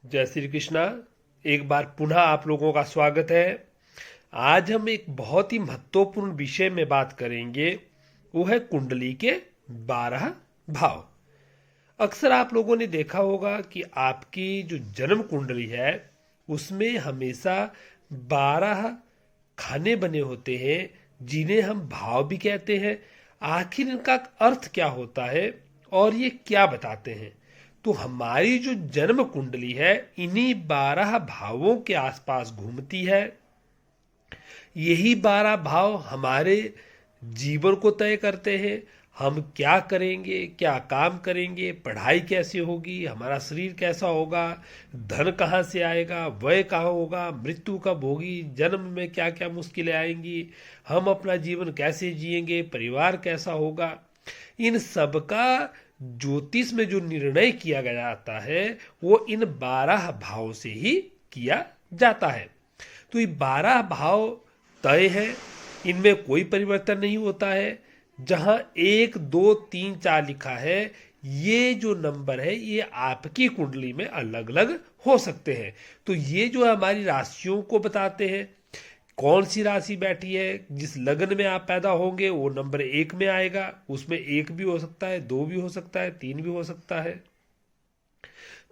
जय श्री कृष्णा। एक बार पुनः आप लोगों का स्वागत है। आज हम एक बहुत ही महत्वपूर्ण विषय में बात करेंगे। वो है कुंडली के 12 भाव। अक्सर आप लोगों ने देखा होगा कि आपकी जो जन्म कुंडली है उसमें हमेशा 12 खाने बने होते हैं, जिन्हें हम भाव भी कहते हैं। आखिर इनका अर्थ क्या होता है और ये क्या बताते हैं? तो हमारी जो जन्म कुंडली है इन्हीं 12 भावों के आसपास घूमती है। यही 12 भाव हमारे जीवन को तय करते हैं। हम क्या करेंगे, क्या काम करेंगे, पढ़ाई कैसे होगी, हमारा शरीर कैसा होगा, धन कहाँ से आएगा, व्यय कहाँ होगा, मृत्यु कब होगी, जन्म में क्या क्या मुश्किलें आएंगी, हम अपना जीवन कैसे जिएंगे, परिवार कैसा होगा। इन सब का ज्योतिष में जो निर्णय किया गया जाता है वो इन 12 भाव से ही किया जाता है। तो ये 12 भाव तय है, इनमें कोई परिवर्तन नहीं होता है। जहां 1 2 3 4 लिखा है, ये जो नंबर है ये आपकी कुंडली में अलग अलग हो सकते हैं। तो ये जो हमारी राशियों को बताते हैं, कौन सी राशि बैठी है, जिस लग्न में आप पैदा होंगे वो नंबर 1 में आएगा। उसमें 1 भी हो सकता है, 2 भी हो सकता है, 3 भी हो सकता है।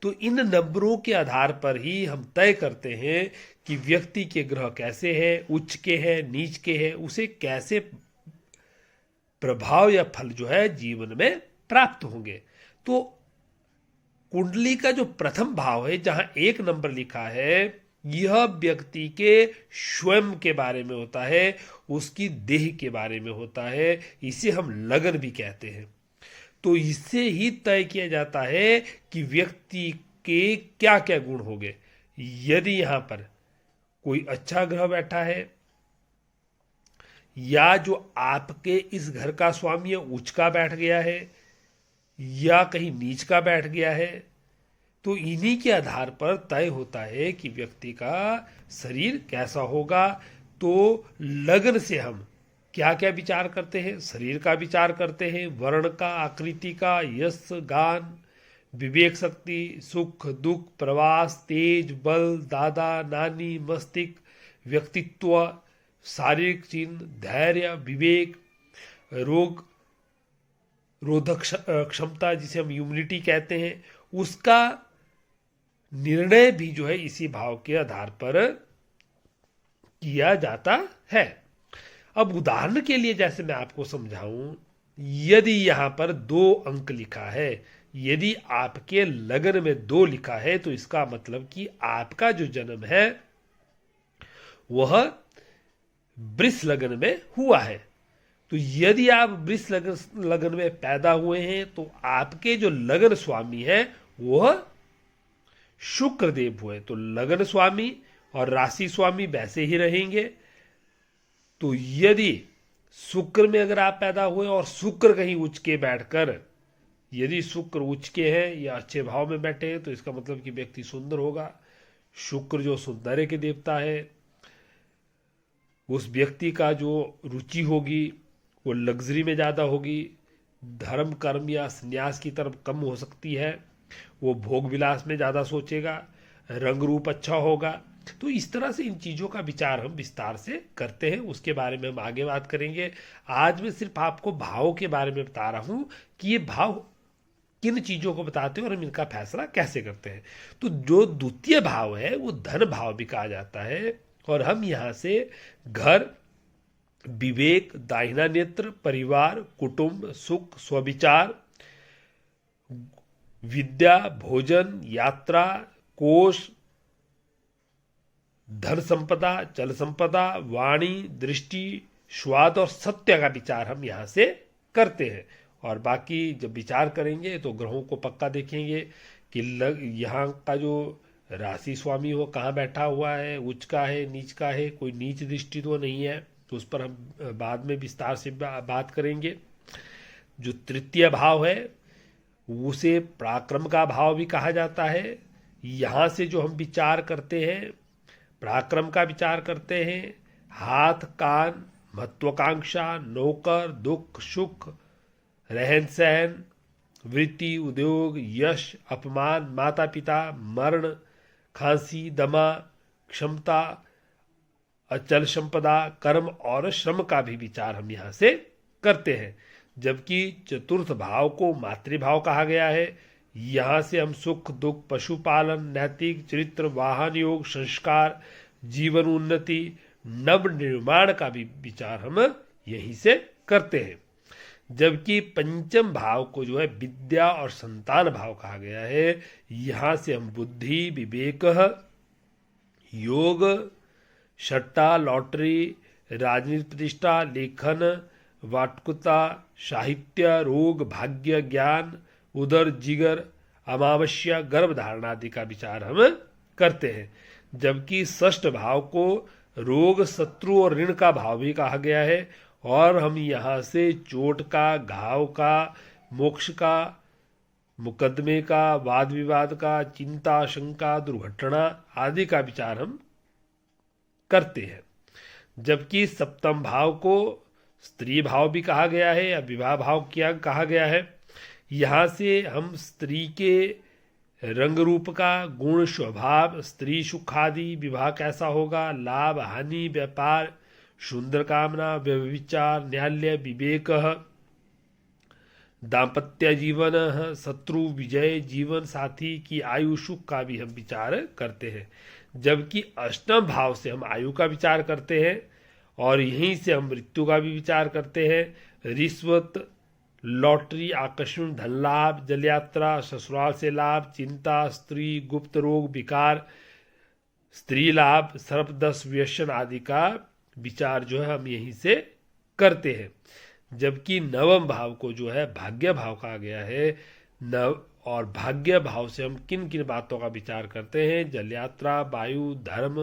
तो इन नंबरों के आधार पर ही हम तय करते हैं कि व्यक्ति के ग्रह कैसे हैं, उच्च के हैं, नीच के हैं, उसे कैसे प्रभाव या फल जो है जीवन में प्राप्त होंगे। तो कुंडली का जो प्रथम भाव है, जहां 1 नंबर लिखा है, यह व्यक्ति के स्वयं के बारे में होता है, उसकी देह के बारे में होता है। इसे हम लगन भी कहते हैं। तो इससे ही तय किया जाता है कि व्यक्ति के क्या क्या गुण होंगे। यदि यहां पर कोई अच्छा ग्रह बैठा है, या जो आपके इस घर का स्वामी है उच्च का बैठ गया है, या कहीं नीच का बैठ गया है, तो इन्हीं के आधार पर तय होता है कि व्यक्ति का शरीर कैसा होगा। तो लग्न से हम क्या क्या विचार करते हैं? शरीर का विचार करते हैं, वर्ण का, आकृति का, यश, गान, विवेक शक्ति, सुख दुख, प्रवास, तेज, बल, दादा नानी, मस्तिष्क, व्यक्तित्व, शारीरिक चिन्ह, धैर्य, विवेक, रोग रोधक क्षमता, जिसे हम इम्यूनिटी कहते हैं, उसका निर्णय भी जो है इसी भाव के आधार पर किया जाता है। अब उदाहरण के लिए जैसे मैं आपको समझाऊं, यदि यहां पर 2 अंक लिखा है, यदि आपके लगन में 2 लिखा है, तो इसका मतलब कि आपका जो जन्म है वह वृष लगन में हुआ है। तो यदि आप वृष लगन में पैदा हुए हैं, तो आपके जो लगन स्वामी है वह शुक्र देव हुए। तो लगन स्वामी और राशि स्वामी वैसे ही रहेंगे। तो यदि शुक्र में अगर आप पैदा हुए और शुक्र कहीं उच्च के बैठकर, यदि शुक्र उच्च के हैं या अच्छे भाव में बैठे हैं, तो इसका मतलब कि व्यक्ति सुंदर होगा। शुक्र जो सौंदर्य के देवता है, उस व्यक्ति का जो रुचि होगी वो लग्जरी में ज़्यादा होगी, धर्म कर्म या संन्यास की तरफ कम हो सकती है, वो भोग विलास में ज़्यादा सोचेगा, रंग रूप अच्छा होगा। तो इस तरह से इन चीज़ों का विचार हम विस्तार से करते हैं, उसके बारे में हम आगे बात करेंगे। आज मैं सिर्फ आपको भाव के बारे में बता रहा हूँ कि ये भाव किन चीज़ों को बताते हैं और हम इनका फैसला कैसे करते हैं। तो जो द्वितीय भाव है वो धन भाव भी कहा जाता है, और हम यहाँ से घर, विवेक, दाहिना नेत्र, परिवार, कुटुंब, सुख, स्वविचार, विद्या, भोजन, यात्रा, कोष, धन संपदा, चल संपदा, वाणी, दृष्टि, स्वाद और सत्य का विचार हम यहाँ से करते हैं। और बाकी जब विचार करेंगे तो ग्रहों को पक्का देखेंगे कि यहाँ का जो राशि स्वामी हो कहाँ बैठा हुआ है, उच्च का है, नीच का है, कोई नीच दृष्टि तो नहीं है। तो उस पर हम बाद में विस्तार से बात करेंगे। जो तृतीय भाव है उसे पराक्रम का भाव भी कहा जाता है। यहाँ से जो हम विचार करते हैं, पराक्रम का विचार करते हैं, हाथ, कान, महत्वाकांक्षा, नौकर, दुख, सुख, रहन सहन, वृत्ति, उद्योग, यश, अपमान, माता पिता, मरण, खांसी, दमा, क्षमता, अचल संपदा, कर्म और श्रम का भी विचार हम यहाँ से करते हैं। जबकि चतुर्थ भाव को मातृभाव कहा गया है। यहाँ से हम सुख दुख, पशुपालन, नैतिक चरित्र, वाहन योग, संस्कार, जीवन उन्नति, नव निर्माण का भी विचार हम यहीं से करते हैं। जबकि पंचम भाव को जो है विद्या और संतान भाव कहा गया है। यहाँ से हम बुद्धि, विवेक, योग, सट्टा, लॉटरी, राजनीति प्रतिष्ठा, लेखन, वाटकुता, साहित्य, रोग, भाग्य, ज्ञान, उदर, जिगर, अमावस्या, गर्भधारण आदि का विचार हम करते हैं। जबकि षष्ठ भाव को रोग, शत्रु और ऋण का भाव भी कहा गया है और हम यहाँ से चोट का, घाव का, मोक्ष का, मुकदमे का, वाद विवाद का, चिंता, शंका, दुर्घटना आदि का विचार हम करते हैं। जबकि सप्तम भाव को स्त्री भाव भी कहा गया है या विवाह भाव क्या कहा गया है। यहाँ से हम स्त्री के रंग रूप का, गुण, स्वभाव, स्त्री सुख आदि, विवाह कैसा होगा, लाभ, हानि, व्यापार, सुंदर कामना, व्यभिचार, न्याय, विवेक, दाम्पत्य जीवन, शत्रु विजय, जीवन साथी की आयु, सुख का भी हम विचार करते हैं। जबकि अष्टम भाव से हम आयु का विचार करते हैं और यहीं से हम मृत्यु का भी विचार करते हैं। रिश्वत, लॉटरी, आकस्मिक धन लाभ, जल यात्रा, ससुराल से लाभ, चिंता, स्त्री, गुप्त रोग, विकार, स्त्री लाभ, सर्पदंश, व्यसन आदि का विचार जो है हम यहीं से करते हैं। जबकि नवम भाव को जो है भाग्य भाव कहा गया है। और भाग्य भाव से हम किन किन बातों का विचार करते हैं, जल यात्रा, वायु, धर्म,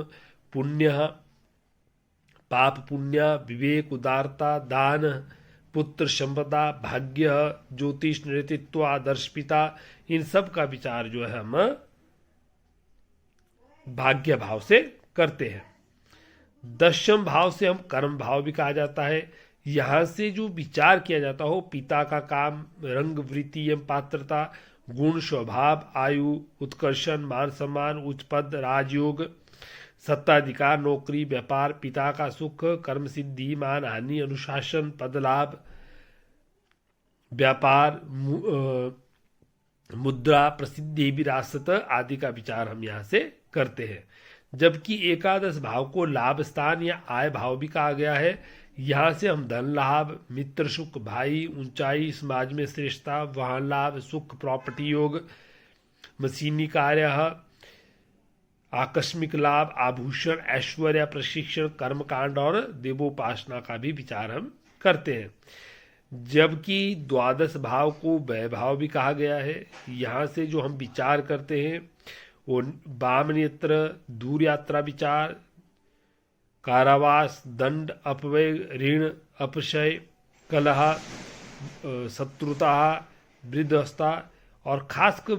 पुण्य, पाप पुण्य, विवेक, उदारता, दान, पुत्र, संपदा, भाग्य, ज्योतिष, नेतृत्व, आदर्श पिता, इन सब का विचार जो है हम भाग्य भाव से करते हैं। दशम भाव से हम कर्म भाव भी कहा जाता है। यहाँ से जो विचार किया जाता हो पिता का काम, रंग, वृत्ति एवं पात्रता, गुण, स्वभाव, आयु, उत्कर्षण, मान सम्मान, उच्च पद, राजयोग, सत्ताधिकार, नौकरी, व्यापार, पिता का सुख, कर्म सिद्धि, मान हानि, अनुशासन, पद लाभ, व्यापार, मुद्रा, प्रसिद्धि, विरासत आदि का विचार हम यहाँ से करते हैं। जबकि एकादश भाव को लाभ स्थान या आय भाव भी कहा गया है। यहाँ से हम धन लाभ, मित्र सुख, भाई, ऊंचाई, समाज में श्रेष्ठता, वाहन लाभ, सुख, प्रॉपर्टी योग, मशीनी कार्य, आकस्मिक लाभ, आभूषण, ऐश्वर्य, प्रशिक्षण, कर्मकांड और देवोपासना का भी विचार हम करते हैं। जबकि द्वादश भाव को व्यय भाव भी कहा गया है। यहाँ से जो हम विचार करते हैं वो वाम नेत्र, दूर यात्रा विचार, कारावास, दंड, अपव्यय, ऋण, अपक्षय, कलह, शत्रुता, वृद्धावस्था और खासकर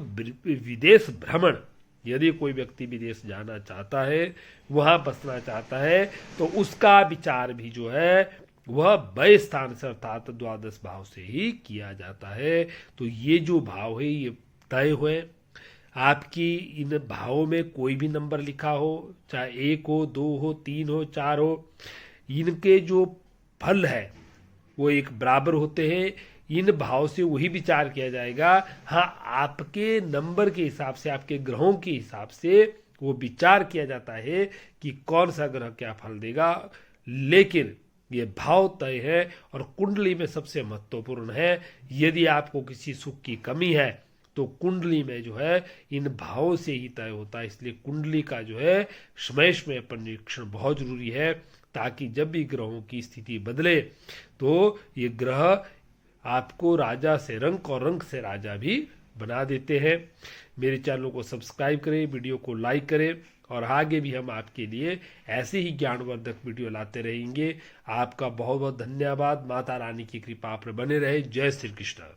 विदेश भ्रमण। यदि कोई व्यक्ति विदेश जाना चाहता है, वहाँ बसना चाहता है, तो उसका विचार भी जो है वह व्यय स्थान से अर्थात द्वादश भाव से ही किया जाता है। तो ये जो भाव है ये तय हुए। आपकी इन भावों में कोई भी नंबर लिखा हो, चाहे 1 हो, 2 हो, 3 हो, 4 हो, इनके जो फल है वो एक बराबर होते हैं। इन भाव से वही विचार किया जाएगा। हाँ, आपके नंबर के हिसाब से, आपके ग्रहों के हिसाब से वो विचार किया जाता है कि कौन सा ग्रह क्या फल देगा, लेकिन ये भाव तय है और कुंडली में सबसे महत्वपूर्ण है। यदि आपको किसी सुख की कमी है तो कुंडली में जो है इन भावों से ही तय होता है। इसलिए कुंडली का जो है समय समय पर निरीक्षण बहुत जरूरी है, ताकि जब भी ग्रहों की स्थिति बदले तो ये ग्रह आपको राजा से रंक और रंक से राजा भी बना देते हैं। मेरे चैनल को सब्सक्राइब करें, वीडियो को लाइक करें और आगे भी हम आपके लिए ऐसे ही ज्ञानवर्धक वीडियो लाते रहेंगे। आपका बहुत बहुत धन्यवाद। माता रानी की कृपा पर बने रहे। जय श्री कृष्ण।